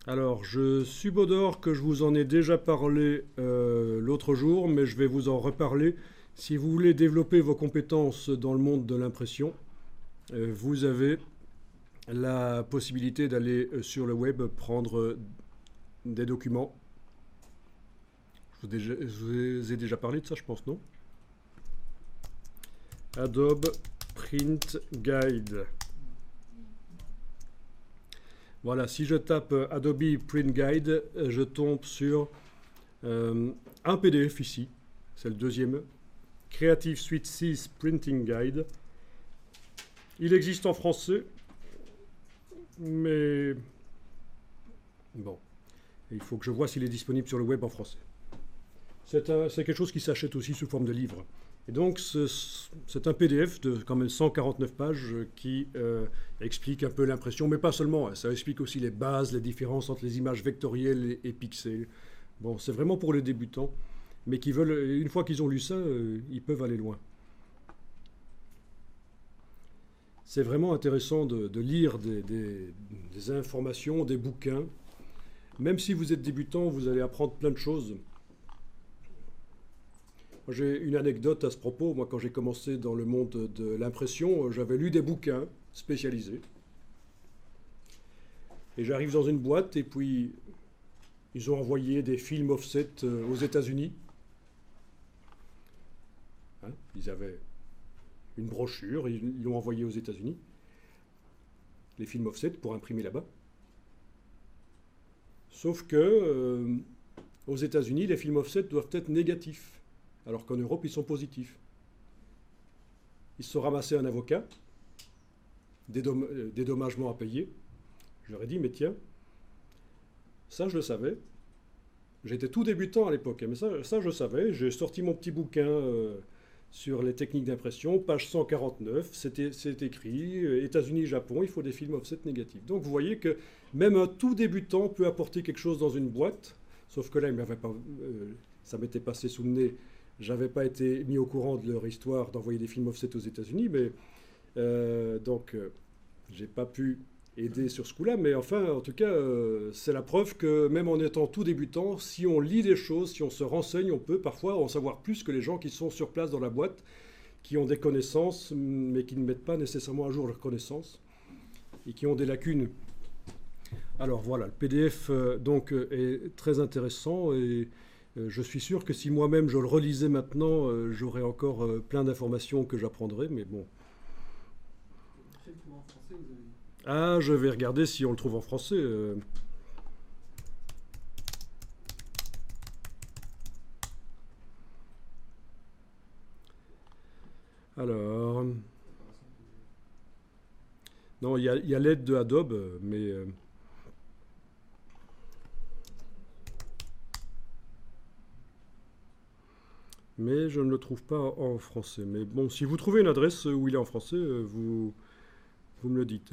Alors, je subodore que je vous en ai déjà parlé l'autre jour, mais je vais vous en reparler. Si vous voulez développer vos compétences dans le monde de l'impression, vous avez la possibilité d'aller sur le web prendre des documents. Je vous ai déjà parlé de ça, je pense, non? Adobe Print Guide. Voilà, si je tape Adobe Print Guide, je tombe sur un PDF ici. C'est le deuxième. Creative Suite 6 Printing Guide. Il existe en français, mais bon, il faut que je vois s'il est disponible sur le web en français. C'est quelque chose qui s'achète aussi sous forme de livre. Et donc, c'est un PDF de quand même 149 pages qui explique un peu l'impression, mais pas seulement. Ça explique aussi les bases, les différences entre les images vectorielles et pixels. Bon, c'est vraiment pour les débutants, mais qui veulent, une fois qu'ils ont lu ça, ils peuvent aller loin. C'est vraiment intéressant de lire des informations, des bouquins. Même si vous êtes débutant, vous allez apprendre plein de choses. J'ai une anecdote à ce propos. Moi, quand j'ai commencé dans le monde de l'impression, j'avais lu des bouquins spécialisés. Et j'arrive dans une boîte et puis ils ont envoyé des films offset aux États-Unis. Hein, ils avaient une brochure, ils l'ont envoyé aux États-Unis. Les films offset pour imprimer là-bas. Sauf que aux États-Unis, les films offset doivent être négatifs. Alors qu'en Europe, ils sont positifs. Ils se sont ramassés un avocat, dédommagement à payer. Je leur ai dit, mais tiens, ça je le savais. J'étais tout débutant à l'époque, mais ça je le savais. J'ai sorti mon petit bouquin sur les techniques d'impression, page 149, c'est écrit, États-Unis, Japon, il faut des films offset négatifs. Donc vous voyez que même un tout débutant peut apporter quelque chose dans une boîte, sauf que là, ça m'était passé sous le nez. J'avais pas été mis au courant de leur histoire d'envoyer des films offset aux États-Unis, mais donc j'ai pas pu aider sur ce coup-là. Mais enfin, en tout cas, c'est la preuve que même en étant tout débutant, si on lit des choses, si on se renseigne, on peut parfois en savoir plus que les gens qui sont sur place dans la boîte, qui ont des connaissances, mais qui ne mettent pas nécessairement à jour leurs connaissances et qui ont des lacunes. Alors voilà, le PDF donc est très intéressant et je suis sûr que si moi-même je le relisais maintenant, j'aurais encore plein d'informations que j'apprendrais, mais bon. Ah, je vais regarder si on le trouve en français. Alors. Non, il y a l'aide de Adobe, mais. Mais je ne le trouve pas en français. Mais bon, si vous trouvez une adresse où il est en français, vous me le dites.